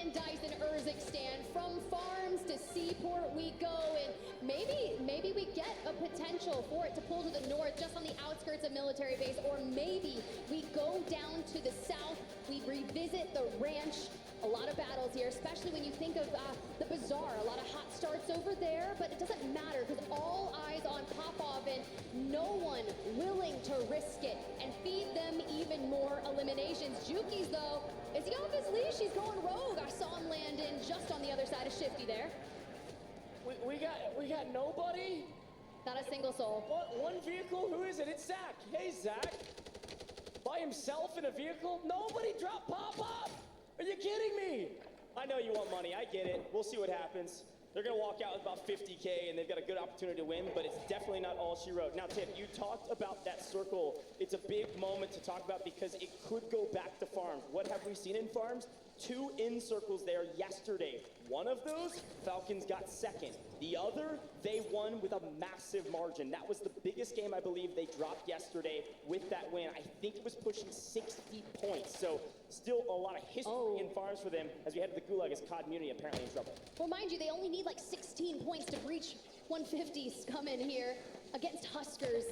and dice in Urzikstan. From farms to seaport we go, and maybe we get a potential for it to pull to the north, just on the outskirts of military base, or maybe we go down to the south, we revisit the ranch. A lot of battles here, especially when you think of the Bazaar. A lot of hot starts over there, but it doesn't matter because all eyes on Popov and no one willing to risk it and feed them even more eliminations. Juki's, though, is he off his leash? He's going rogue. I saw him land in just on the other side of Shfty there. We got nobody? Not a single soul. What, one vehicle? Who is it? It's Zach. Hey, Zach. By himself in a vehicle? Nobody dropped Popov? Are you kidding me? I know you want money, I get it. We'll see what happens. They're gonna walk out with about 50K and they've got a good opportunity to win, but it's definitely not all she wrote. Now, Tim, you talked about that circle. It's a big moment to talk about because it could go back to farms. What have we seen in farms? 2 in circles there yesterday. One of those, Falcons got second. The other, they won with a massive margin. That was the biggest game I believe they dropped yesterday with that win. I think it was pushing 60 points. So still a lot of history in farms for them as we head to the Gulag as COD Muni apparently in trouble. Well, mind you, they only need like 16 points to breach 150s come in here against Huskers.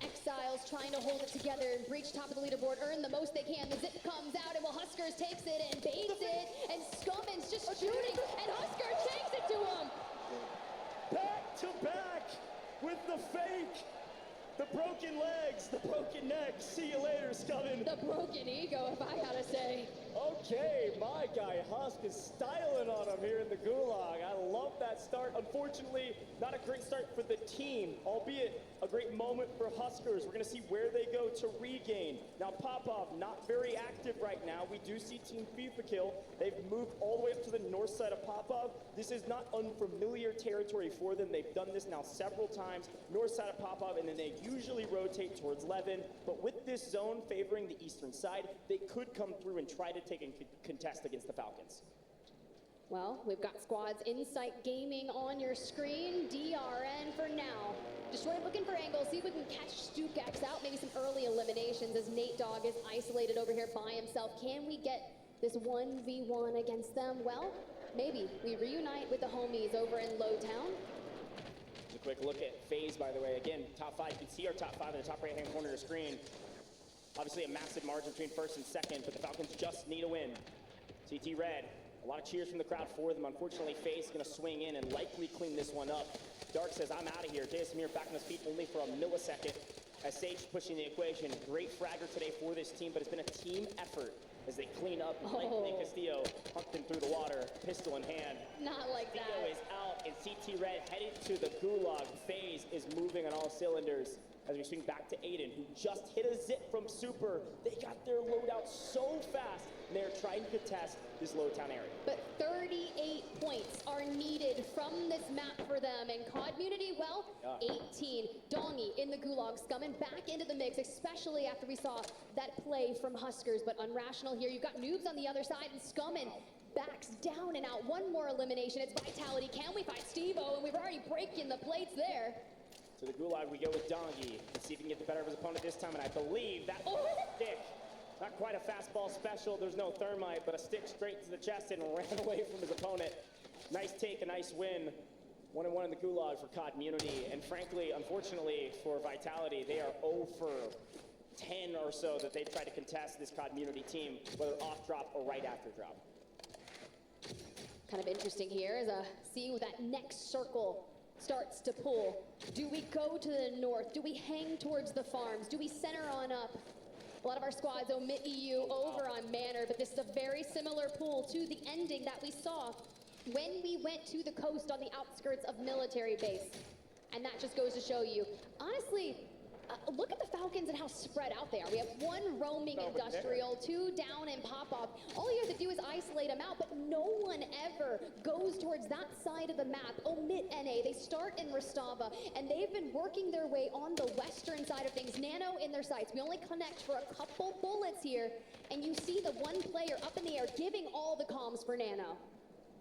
Exiles trying to hold it together and breach top of the leaderboard, earn the most they can. The zip comes out and Huskers takes it and baits it, and Scumman's just shooting, and Huskers takes it to him. Back to back with the fake, the broken legs, the broken neck. See you later, Scumman. The broken ego, if I gotta say. Okay, my guy Husk is styling on him here in the Gulag. I love that start. Unfortunately, not a great start for the team, albeit a great moment for Huskers. We're going to see where they go to regain. Now, Popov, not very active right now. We do see Team FIFA kill. They've moved all the way up to the north side of Popov. This is not unfamiliar territory for them. They've done this now several times. North side of Popov, and then they usually rotate towards Levin. But with this zone favoring the eastern side, they could come through and try to take and contest against the Falcons. Well, we've got squads Insight Gaming on your screen, DRN for now. Destroy looking for angles, see if we can catch StuKX out, maybe some early eliminations as Nate Dogg is isolated over here by himself. Can we get this 1v1 against them? Well, maybe. We reunite with the homies over in Lowtown. Just a quick look at FaZe, by the way. Again, top 5. You can see our top 5 in the top right-hand corner of the screen. Obviously a massive margin between first and second, but the Falcons just need a win. CT Red, a lot of cheers from the crowd for them. Unfortunately, FaZe is going to swing in and likely clean this one up. Dark says, I'm out of here. Samir back on his feet only for a millisecond as Sage pushing the equation. Great fragger today for this team, but it's been a team effort as they clean up. Likely Castillo hucked him through the water, pistol in hand. Not like Castillo that. is out, and CT Red headed to the Gulag. FaZe is moving on all cylinders as we swing back to Aiden, who just hit a zip from Super. They got their loadout so fast, and they're trying to contest this Lowtown area. But 38 points are needed from this map for them, and COD Community, well, 18. Dongy in the Gulag, Scumman back into the mix, especially after we saw that play from Huskers, but Unrational here. You've got Noobs on the other side, and Scumman backs down and out. One more elimination, it's Vitality. Can we find Steve-O? And we've already breaking the plates there. To the Gulag we go with Dongy. Let's see if he can get the better of his opponent this time, and I believe that stick, not quite a fastball special, there's no thermite, but a stick straight to the chest and ran away from his opponent. Nice take, a nice win. 1-1 in the Gulag for COD Community, and frankly, unfortunately for Vitality, they are 0 for 10 or so that they've tried to contest this COD Community team, whether off drop or right after drop. Kind of interesting here is seeing that next circle starts to pull. Do we go to the north? Do we hang towards the farms? Do we center on up? A lot of our squads omit EU over on Manor, but this is a very similar pool to the ending that we saw when we went to the coast on the outskirts of military base. And that just goes to show you, honestly, look at the Falcons and how spread out they are. We have 1 roaming industrial, 2 down in Popov. All you have to do is isolate them out, but no one ever goes towards that side of the map. Omit NA, they start in Rostava, and they've been working their way on the western side of things. Nano in their sights. We only connect for a couple bullets here, and you see the one player up in the air giving all the comms for Nano.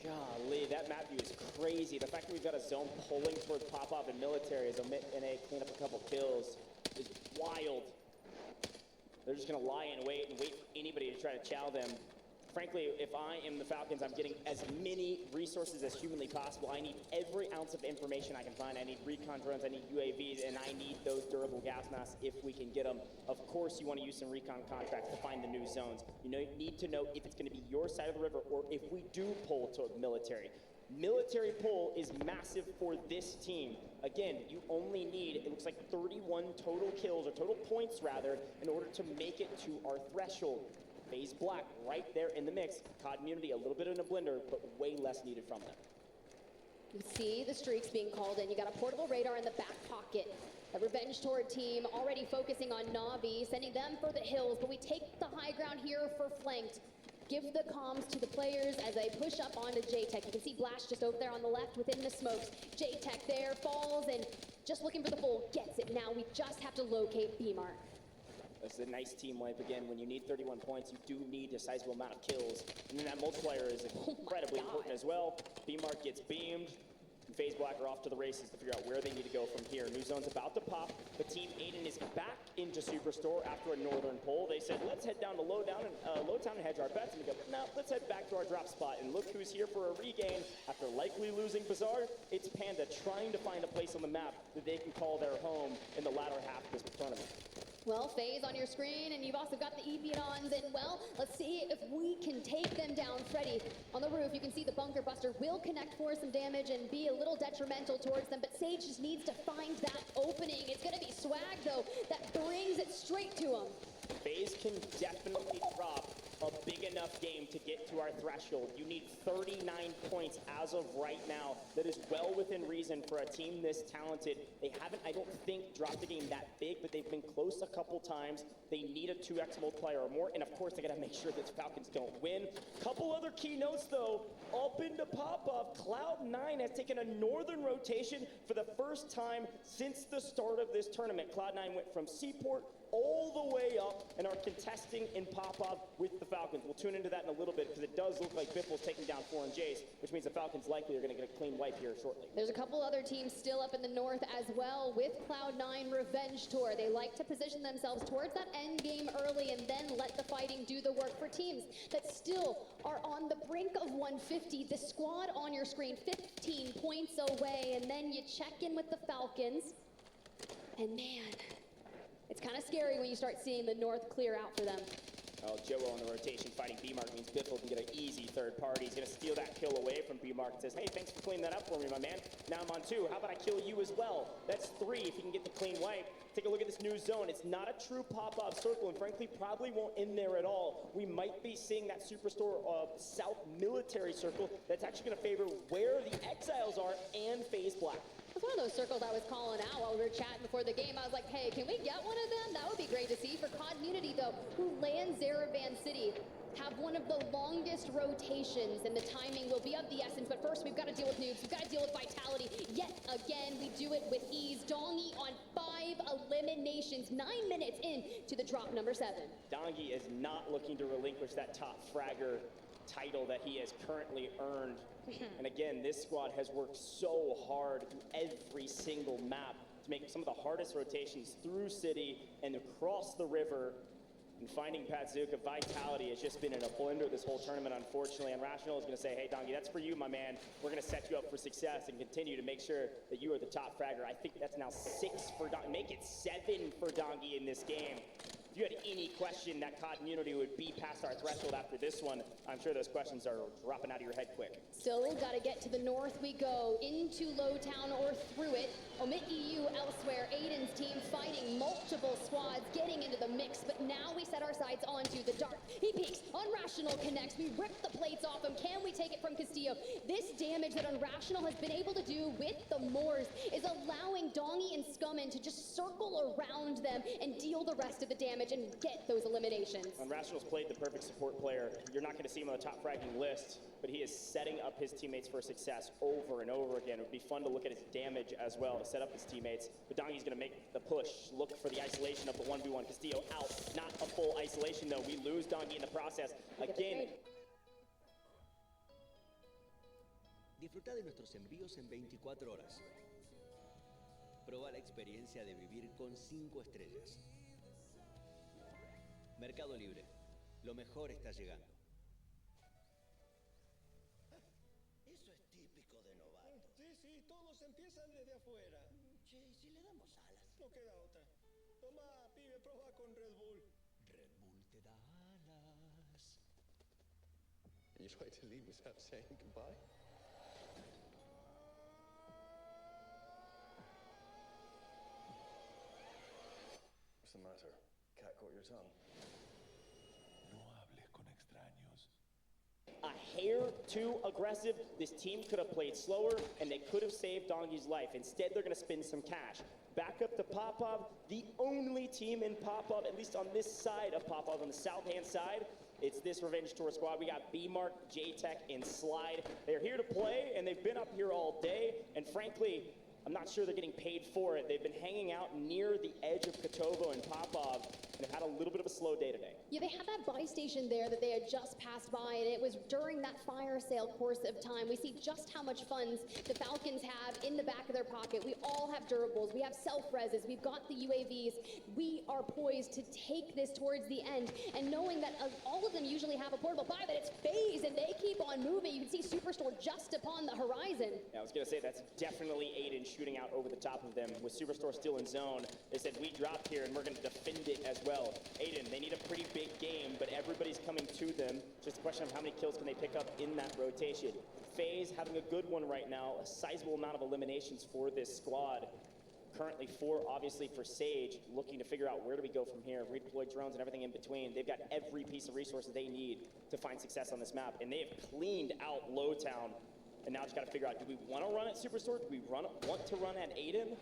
Golly, that map view is crazy. The fact that we've got a zone pulling towards Popov and military as Omit NA clean up a couple kills is wild. They're just gonna lie in wait and wait for anybody to try to chow them. frankly, if I am the Falcons, I'm getting as many resources as humanly possible. I need every ounce of information I can find. I need recon drones, I need UAVs, and I need those durable gas masks if we can get them. Of course, you want to use some recon contracts to find the new zones. You need to know if it's going to be your side of the river or if we do pull to military. Military pull is massive for this team. Again, you only need, it looks like 31 total kills, or total points rather, in order to make it to our threshold. FaZe Black right there in the mix. COD Immunity a little bit in a blender, but way less needed from them. You see the streaks being called in. You got a portable radar in the back pocket. The Revenge Tour team already focusing on Navi, sending them for the hills, but we take the high ground here for flanked. Give the comms to the players as they push up onto J-Tech. You can see Blast just over there on the left within the smokes. J-Tech there, falls, and just looking for the full, gets it. Now we just have to locate B-Mark. This is a nice team wipe again. When you need 31 points, you do need a sizable amount of kills. And then that multiplier is incredibly important as well. B-Mark gets beamed. FaZe Black are off to the races to figure out where they need to go from here. New zone's about to pop, but Team Aiden is back into Superstore after a northern pull. They said, let's head down to Lowtown and hedge our bets. And we go, no, let's head back to our drop spot. And look who's here for a regain. After likely losing Bazaar, it's Panda trying to find a place on the map that they can call their home in the latter half of this tournament. Well, FaZe on your screen, and you've also got the Epions, and well, let's see if we can take them down. Freddy, on the roof, you can see the Bunker Buster will connect for some damage and be a little detrimental towards them, but Sage just needs to find that opening. It's gonna be Swag, though, that brings it straight to him. FaZe can definitely drop a big enough game to get to our threshold. You need 39 points as of right now. That is well within reason for a team this talented. They haven't, I don't think, dropped a game that big, but they've been close a couple times. They need a 2x multiplier or more, and of course, they gotta make sure that the Falcons don't win. Couple other key notes, though. Up into pop-up, Cloud9 has taken a northern rotation for the first time since the start of this tournament. Cloud9 went from Seaport all the way up and are contesting in pop-up with the Falcons. We'll tune into that in a little bit because it does look like Biffle's taking down 4Js, which means the Falcons likely are going to get a clean wipe here shortly. There's a couple other teams still up in the north as well with Cloud9 Revenge Tour. They like to position themselves towards that end game early and then let the fighting do the work for teams that still are on the brink of 150. The squad on your screen, 15 points away, and then you check in with the Falcons, and man, it's kind of scary when you start seeing the north clear out for them. Oh, Joe on the rotation fighting B-Mark means Biffle can get an easy third party. He's going to steal that kill away from B-Mark and says, hey, thanks for cleaning that up for me, my man. Now I'm on 2. How about I kill you as well? That's 3 if you can get the clean wipe. Take a look at this new zone. It's not a true pop-up circle, and frankly, probably won't end there at all. We might be seeing that Superstore South military circle that's actually going to favor where the Exiles are and FaZe Black. It's one of those circles I was calling out while we were chatting before the game. I was like, hey, can we get one of them? That would be great to see. For COD Immunity, though, who land Zaravan City, have one of the longest rotations, and the timing will be of the essence. But first, we've got to deal with noobs. We've got to deal with Vitality. Yet again, we do it with ease. Dongi on 5 eliminations, 9 minutes in to the drop number 7. Dongi is not looking to relinquish that top fragger title that he has currently earned. And again, this squad has worked so hard through every single map to make some of the hardest rotations through city and across the river. And finding Patzuka, Vitality has just been in a blender this whole tournament, unfortunately. And Rational is going to say, hey, Dongi, that's for you, my man. We're going to set you up for success and continue to make sure that you are the top fragger. I think that's now 6 for Dongi. Make it 7 for Dongi in this game. If you had any question that COD Immunity would be past our threshold after this one, I'm sure those questions are dropping out of your head quick. Still got to get to the north we go, into Lowtown or through it. Omit EU elsewhere. Aiden's team fighting multiple squads, getting into the mix, but now we set our sights onto the dark. He peeks, Unrational connects, we rip the plates off him. Can we take it from Castillo? This damage that Unrational has been able to do with the Moors is allowing Dongi and Scummin to just circle around them and deal the rest of the damage and get those eliminations. Unrational's played the perfect support player. You're not going to see him on the top fragging list, but he is setting up his teammates for success over and over again. It would be fun to look at his damage as well to set up his teammates. But Dongi's going to make the push, look for the isolation of the 1v1. Castillo out, not a full isolation though. We lose Dongi in the process. Again, Disfruta de nuestros envíos en 24 horas. Proba la experiencia de vivir con 5 estrellas. Mercado Libre. Lo mejor está llegando. desde afuera. Che, ¿y si le damos alas? No queda otra. Toma, pibe, proba con Red Bull. Red Bull te da alas. You trying to leave without saying goodbye? What's the matter? Cat caught your tongue? No hables con extraños. A hair too aggressive. This team could have played slower, and they could have saved Dongy's life. Instead, they're going to spend some cash. Back up to Popov, the only team in Popov, at least on this side of Popov, on the south-hand side. It's this Revenge Tour squad. We got B-Mark, J-Tech, and Slide. They're here to play, and they've been up here all day. And frankly, I'm not sure they're getting paid for it. They've been hanging out near the edge of Kotovo and Popov, and have had a little bit of a slow day today. Yeah, they had that buy station there that they had just passed by, and it was during that fire sale course of time. We see just how much funds the Falcons have in the back of their pocket. We all have durables, we have self-reses, we've got the UAVs. We are poised to take this towards the end, and knowing that all of them usually have a portable buy, but it's FaZe, and they keep on moving. You can see Superstore just upon the horizon. Yeah, I was going to say, that's definitely Aiden shooting out over the top of them. With Superstore still in zone, they said, we dropped here, and we're going to defend it as well. Aiden, they need a pretty big game, but everybody's coming to them. Just a question of how many kills can they pick up in that rotation. FaZe having a good one right now, a sizable amount of eliminations for this squad. Currently 4, obviously, for Sage, looking to figure out where do we go from here. Redeploy drones and everything in between. They've got every piece of resources they need to find success on this map, and they have cleaned out Lowtown. And now just got to figure out, do we want to run at Superstore? Do we want to run at Aiden?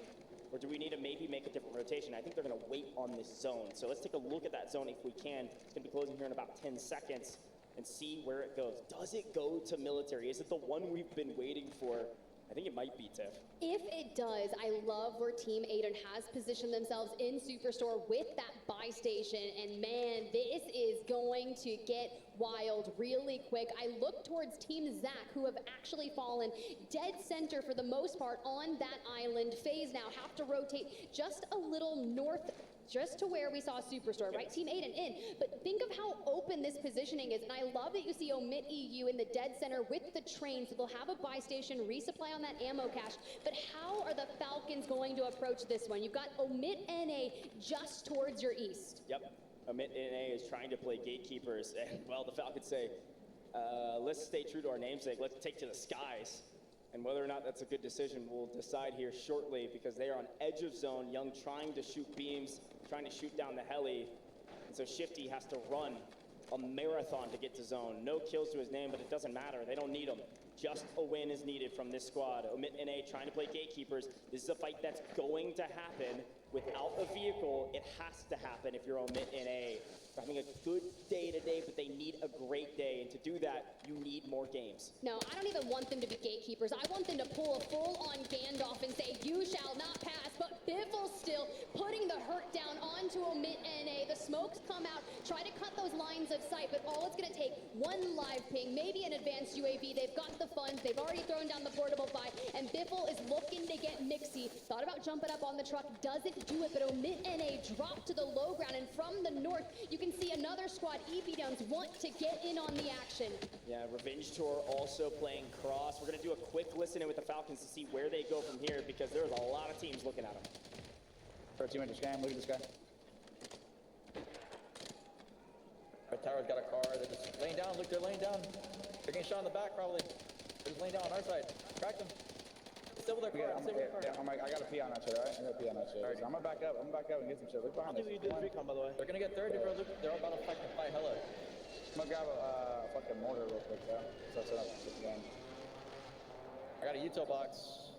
Or do we need to maybe make a different rotation? I think they're going to wait on this zone. So let's take a look at that zone if we can. It's going to be closing here in about 10 seconds and see where it goes. Does it go to military? Is it the one we've been waiting for? I think it might be, Tiff. If it does, I love where Team Aiden has positioned themselves in Superstore with that buy station. And man, this is going to get wild really quick. I look towards Team Zach, who have actually fallen dead center for the most part on that island. FaZe now have to rotate just a little north, just to where we saw Superstore, right? Team Aiden in. But think of how open this positioning is. And I love that you see Omit EU in the dead center with the train. So they'll have a buy station, resupply on that ammo cache. But how are the Falcons going to approach this one? You've got Omit NA just towards your east. Yep. Omit NA is trying to play gatekeepers. And, well, the Falcons say, let's stay true to our namesake. Let's take to the skies. And whether or not that's a good decision, we'll decide here shortly, because they are on edge of zone. Young trying to shoot beams, trying to shoot down the heli. And so Shfty has to run a marathon to get to zone. No kills to his name, but it doesn't matter. They don't need him. Just a win is needed from this squad. Omit NA trying to play gatekeepers. This is a fight that's going to happen. Without a vehicle, it has to happen if you're Omit NA. They're having a good day today, but they need a great day. And to do that, you need more games. No, I don't even want them to be gatekeepers. I want them to pull a full-on Gandalf and say, you shall not pass. But Biffle still putting the hurt down onto Omit NA. The smokes come out, try to cut those lines of sight, but all it's going to take, one live ping, maybe an advanced UAV. They've got the funds. They've already thrown down the portable buy, and Biffle is looking to get mixy. Thought about jumping up on the truck, doesn't do it, but Omit NA dropped to the low ground, and from the north, you can see another squad, EP Downs, want to get in on the action. Yeah, Revenge Tour also playing cross. We're going to do a quick listen in with the Falcons to see where they go from here, because there's a lot of teams looking at them. Our teammate just scam, look at this guy. Our tower's got a car, they're just laying down, look, they're laying down. They're getting shot in the back, probably. They're just laying down on our side. Crack them. Still with their car, still with their car. I gotta pee on that shit, alright? I gotta pee on that shit. Alright. I'm gonna back up and get some shit. Look behind us. You do the recon, by the way. They're gonna get third, bro. Look, they're all about to fucking fight hella. I'm gonna grab a fucking mortar real quick, yeah? So set up this game. I got a util box.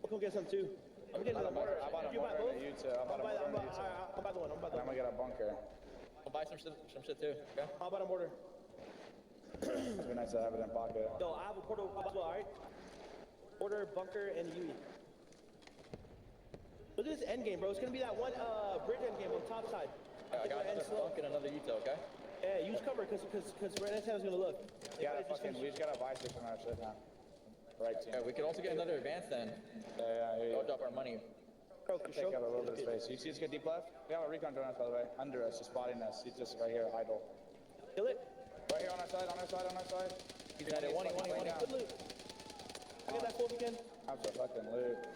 We'll go get some too. I'm getting the mortar. I bought a mortar and a util. I bought a mortar and a util. I'll buy the one. And I'm gonna get a bunker. I'll buy some shit too, okay? How about a mortar? It'd be nice to have it in pocket. Yo, I have a portal as well, alright? Mortar, bunker, and a UE. Look at this end game, bro. It's gonna be that one bridge end game on top side. Yeah, I got another bunk and another util, okay? Yeah, use cover, cause right next time is gonna look. We just gotta buy shit from our shit now. Right team. Yeah, we could also get another advance then. Yeah. Go drop our money. Take up a little bit of space. You see this guy deep left? We have a recon drone, by the way. Under us, just spotting us. He's just right here, idle. Kill it. Right here on our side. He's at it. One. Good loot. I got that full again. I'm so fucking lit.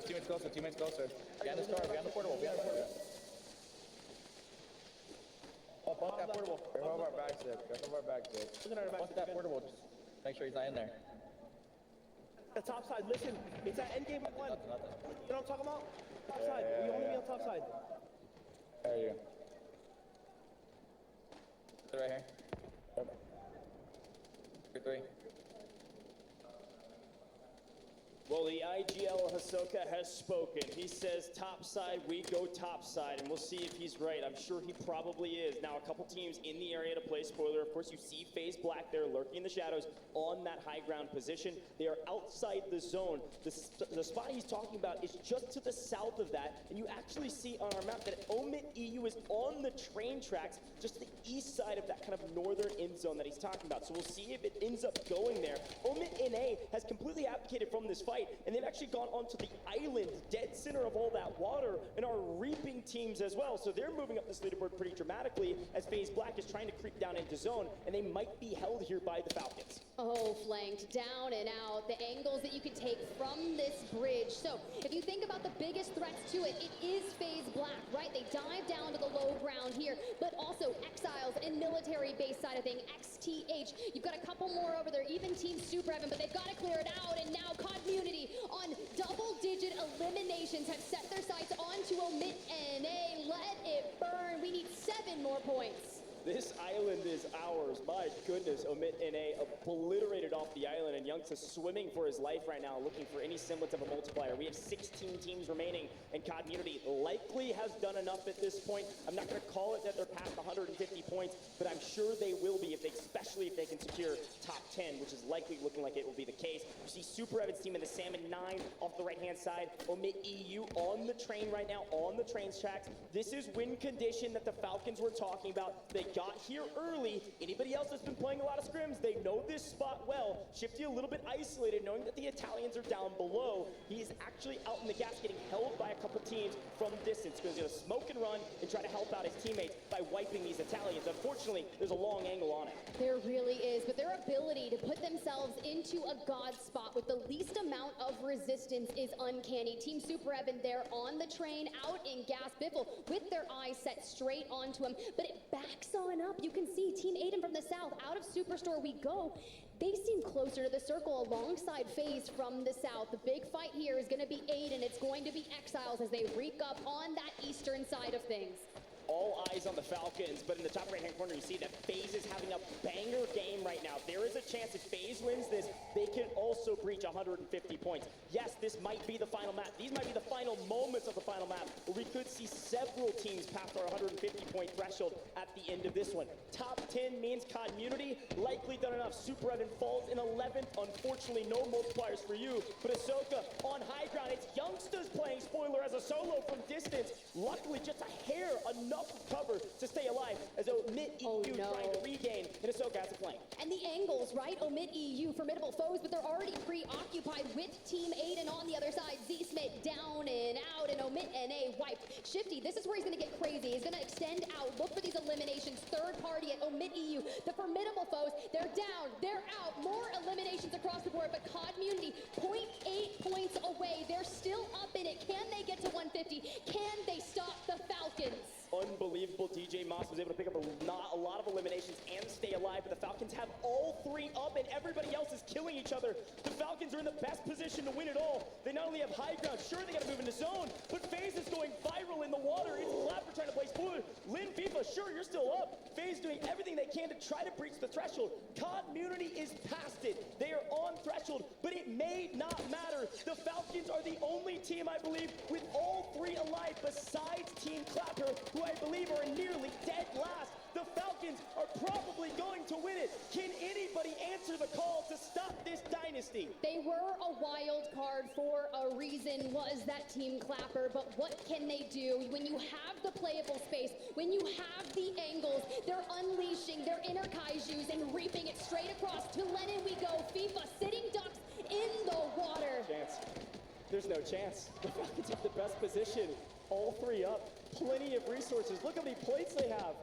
Teammates closer, teammates closer. Behind this car, behind the portable, behind the portable. Oh, bump that portable. Careful of our back zip. Careful of our back zip. Bump that portable. Just make sure he's not in there. The top side, listen, it's that end game one. Nothing. You know what I'm talking about? Top side. yeah, We only yeah. be on top side. There you. Sit right here. Yep. 3. Well, the IGL Hisoka has spoken. He says topside, we go topside, and we'll see if he's right. I'm sure he probably is. Now, a couple teams in the area to play. Spoiler, of course, you see FaZe Black there lurking in the shadows on that high ground position. They are outside the zone. The spot he's talking about is just to the south of that, and you actually see on our map that Omit EU is on the train tracks, just the east side of that kind of northern end zone that he's talking about. So we'll see if it ends up going there. Omit NA has completely abdicated from this fight, and they've actually gone onto the island, dead center of all that water, and are reaping teams as well. So they're moving up this leaderboard pretty dramatically as FaZe Black is trying to creep down into zone, and they might be held here by the Falcons. Oh, flanked down and out. The angles that you can take from this bridge. So if you think about the biggest threats to it, it is FaZe Black, right? They dive down to the low ground here, but also Exiles and military base side of thing, XTH. You've got a couple more over there, even Team Super Evan, but they've got to clear it out. And now Community on double-digit eliminations have set their sights onto Omit NA. Let it burn. We need 7 more points. This island is ours. My goodness, Omit NA obliterated off the island, and Young's is swimming for his life right now, looking for any semblance of a multiplier. We have 16 teams remaining, and Community likely has done enough at this point. I'm not going to call it that they're past 150 points, but I'm sure they will be, especially if they can secure top 10, which is likely looking like it will be the case. You see Super Evan's team in the Salmon 9 off the right-hand side. Omit EU on the train right now, on the train's tracks. This is win condition that the Falcons were talking about. They got here early. Anybody else that's been playing a lot of scrims, they know this spot well. Shfty a little bit isolated, knowing that the Italians are down below. He is actually out in the gas, getting held by a couple teams from distance, because he's going to smoke and run and try to help out his teammates by wiping these Italians. Unfortunately, there's a long angle on it. There really is, but their ability to put themselves into a god spot with the least amount of resistance is uncanny. Team Super Evan there on the train, out in gas. Biffle with their eyes set straight onto him, but it backs on up. You can see Team Aiden from the south, out of Superstore we go. They seem closer to the circle alongside FaZe from the south. The big fight here is going to be Aiden. It's going to be Exiles as they reek up on that eastern side of things. All eyes on the Falcons, but in the top right-hand corner, you see that FaZe is having a banger game right now. There is a chance if FaZe wins this, they can also breach 150 points. Yes, this might be the final map. These might be the final moments of the final map, where we could see several teams past our 150-point threshold at the end of this one. Top 10 means Community likely done enough. Super Evan falls in 11th. Unfortunately, no multipliers for you, but Hisoka on high ground. It's Youngsters playing Spoiler as a solo from distance. Luckily, just a hair enough cover to stay alive as Omit EU trying to regain, and Hisoka has a flank. And the angles, right? Omit EU, formidable foes, but they're already preoccupied with Team Aiden on the other side. Z-Smith down and out, and Omit NA wiped. Shfty, this is where he's going to get crazy. He's going to extend out, look for these eliminations. Third party at Omit EU. The formidable foes, they're down, they're out. More eliminations across the board, but Community 0.8 points away. They're still up in it. Can they get to 150? Can they stop the Falcons? Unbelievable. DJ Moss was able to pick up a lot of eliminations and stay alive, but the Falcons have all 3 up, and everybody else is killing each other. The Falcons are in the best position to win it all. They not only have high ground, sure, they got to move into zone, but FaZe is going viral in the water. It's Clapper trying to play Spoiler. Lynn FIFA, sure, you're still up. FaZe doing everything they can to try to breach the threshold. Community is past it. They are on threshold, but it may not matter. The Falcons are the only team, I believe, with all 3 alive besides Team Clapper, who I believe are nearly dead last. The Falcons are probably going to win it. Can anybody answer the call to stop this dynasty? They were a wild card for a reason, was that Team Clapper, but what can they do when you have the playable space, when you have the angles? They're unleashing their inner kaijus and reaping it straight across. To Lennon we go. FIFA sitting ducks in the water. Chance. There's no chance. The Falcons have the best position. All 3 up. Plenty of resources. Look how many plates they have.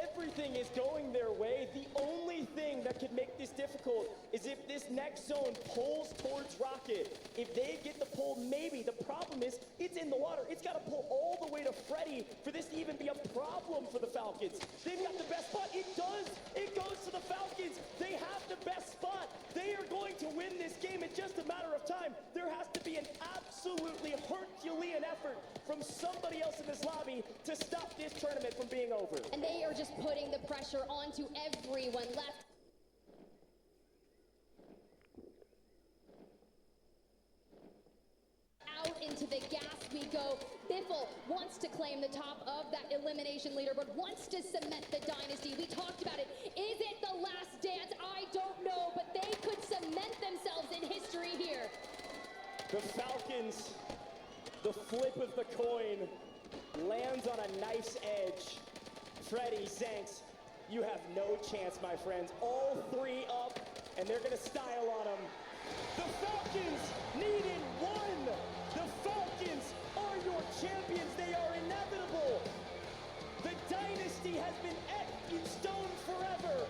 Everything is going their way. The only thing that could make this difficult is if this next zone pulls towards Rocket. If they get the pull, maybe. The problem is, it's in the water. It's got to pull all the way to Freddy for this to even be a problem for the Falcons. They've got the best spot. It does. It goes to the Falcons. They have the best spot. They are going to win this game in just a matter of time. There has to be an absolutely Herculean effort from somebody else in this lobby to stop this tournament from being over. And they are just putting the pressure onto everyone left. Out into the gas we go. Biffle wants to claim the top of that elimination leaderboard, wants to cement the dynasty. We talked about it. Is it the last dance? I don't know, but they could cement themselves in history here. The Falcons, the flip of the coin, lands on a knife's edge. Freddy, Zanks, you have no chance, my friends. All three up, and they're gonna style on them. The Falcons needed one. The Falcons are your champions. They are inevitable. The dynasty has been etched in stone forever.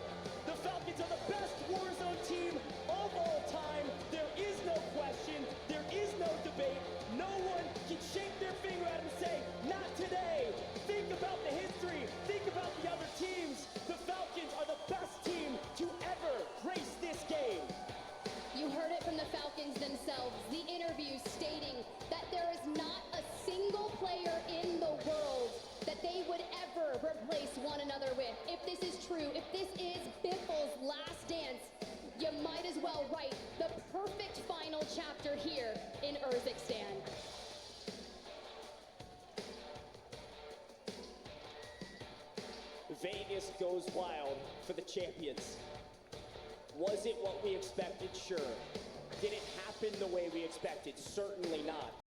The Falcons are the best Warzone team of all time. There is no question. There is no debate. No one can shake their finger at him and say, not today. Think about the history. Think about the other teams. The Falcons are the best team to ever grace this game. You heard it from the Falcons themselves. The interview stating that there is not a single player in the world that they would ever replace one another with. If this is true, if this is Biffle's last dance, you might as well write the perfect final chapter here in Urzikstan. Vegas goes wild for the champions. Was it what we expected? Sure. Did it happen the way we expected? Certainly not.